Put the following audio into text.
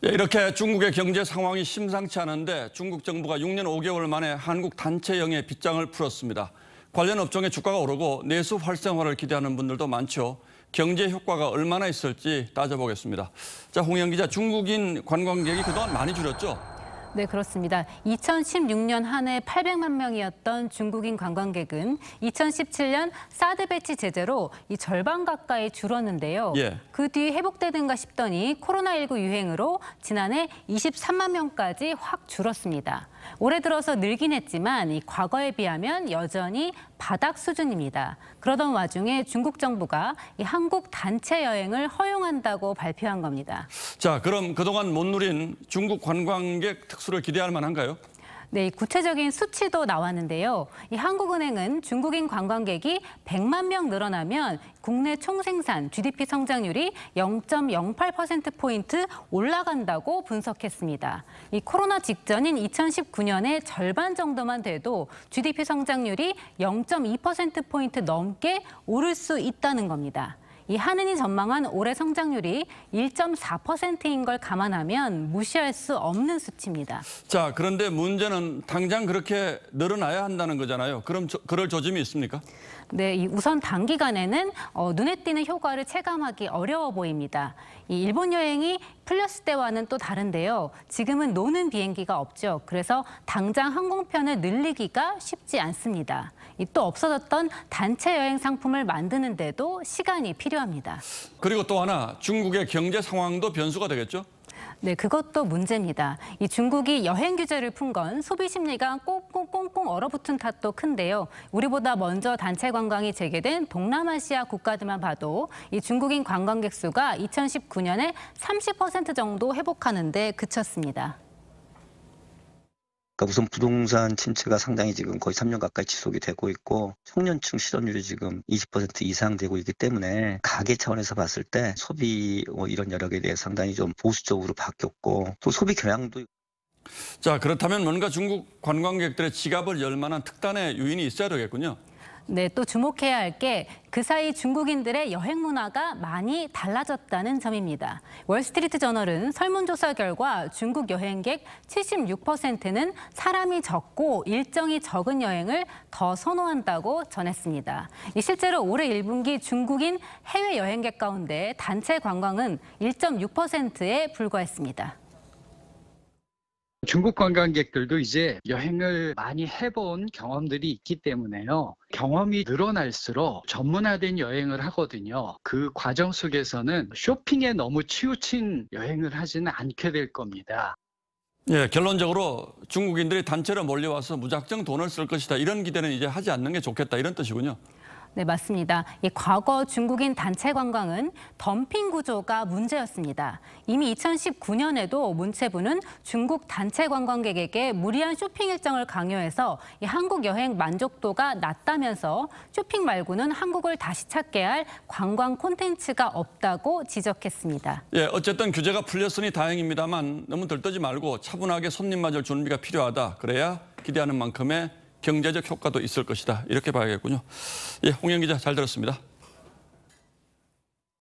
이렇게 중국의 경제 상황이 심상치 않은데 중국 정부가 6년 5개월 만에 한국 단체영의 빗장을 풀었습니다. 관련 업종의 주가가 오르고 내수 활성화를 기대하는 분들도 많죠. 경제 효과가 얼마나 있을지 따져보겠습니다. 자, 홍영 기자, 중국인 관광객이 그동안 많이 줄었죠? 네, 그렇습니다. 2016년 한 해 800만 명이었던 중국인 관광객은 2017년 사드 배치 제재로 이 절반 가까이 줄었는데요. 그 뒤 회복되는가 싶더니 코로나19 유행으로 지난해 23만 명까지 확 줄었습니다. 올해 들어서 늘긴 했지만 이 과거에 비하면 여전히 바닥 수준입니다. 그러던 와중에 중국 정부가 이 한국 단체 여행을 허용한다고 발표한 겁니다. 자, 그럼 그동안 못 누린 중국 관광객 특수를 기대할 만한가요? 네, 구체적인 수치도 나왔는데요. 이 한국은행은 중국인 관광객이 100만 명 늘어나면 국내 총생산 GDP 성장률이 0.08%포인트 올라간다고 분석했습니다. 이 코로나 직전인 2019년의 절반 정도만 돼도 GDP 성장률이 0.2%포인트 넘게 오를 수 있다는 겁니다. 이 한은이 전망한 올해 성장률이 1.4%인 걸 감안하면 무시할 수 없는 수치입니다. 자, 그런데 문제는 당장 그렇게 늘어나야 한다는 거잖아요. 그럼 그럴 조짐이 있습니까? 네, 우선 단기간에는 눈에 띄는 효과를 체감하기 어려워 보입니다. 이 일본 여행이 풀렸을 때와는 또 다른데요. 지금은 노는 비행기가 없죠. 그래서 당장 항공편을 늘리기가 쉽지 않습니다. 또 없어졌던 단체 여행 상품을 만드는데도 시간이 필요합니다. 그리고 또 하나, 중국의 경제 상황도 변수가 되겠죠? 네, 그것도 문제입니다. 이 중국이 여행 규제를 푼 건 소비 심리가 꽁꽁꽁꽁 얼어붙은 탓도 큰데요. 우리보다 먼저 단체 관광이 재개된 동남아시아 국가들만 봐도 이 중국인 관광객 수가 2019년에 30% 정도 회복하는 데 그쳤습니다. 우선 부동산 침체가 상당히 지금 거의 3년 가까이 지속이 되고 있고 청년층 실업률이 지금 20% 이상 되고 있기 때문에 가계 차원에서 봤을 때 소비 이런 여력에 대해 상당히 좀 보수적으로 바뀌었고 또 소비 경향도. 자, 그렇다면 뭔가 중국 관광객들의 지갑을 열 만한 특단의 요인이 있어야 되겠군요. 네, 또 주목해야 할 게 그 사이 중국인들의 여행 문화가 많이 달라졌다는 점입니다. 월스트리트 저널은 설문조사 결과 중국 여행객 76%는 사람이 적고 일정이 적은 여행을 더 선호한다고 전했습니다. 실제로 올해 1분기 중국인 해외 여행객 가운데 단체 관광은 1.6%에 불과했습니다. 중국 관광객들도 이제 여행을 많이 해본 경험들이 있기 때문에요. 경험이 늘어날수록 전문화된 여행을 하거든요. 그 과정 속에서는 쇼핑에 너무 치우친 여행을 하지는 않게 될 겁니다. 예, 결론적으로 중국인들이 단체로 몰려와서 무작정 돈을 쓸 것이다. 이런 기대는 이제 하지 않는 게 좋겠다. 이런 뜻이군요. 네, 맞습니다. 과거 중국인 단체 관광은 덤핑 구조가 문제였습니다. 이미 2019년에도 문체부는 중국 단체 관광객에게 무리한 쇼핑 일정을 강요해서 한국 여행 만족도가 낮다면서 쇼핑 말고는 한국을 다시 찾게 할 관광 콘텐츠가 없다고 지적했습니다. 예, 어쨌든 규제가 풀렸으니 다행입니다만 너무 들떠지 말고 차분하게 손님 맞을 준비가 필요하다. 그래야 기대하는 만큼의 경제적 효과도 있을 것이다. 이렇게 봐야겠군요. 예, 홍영 기자 잘 들었습니다.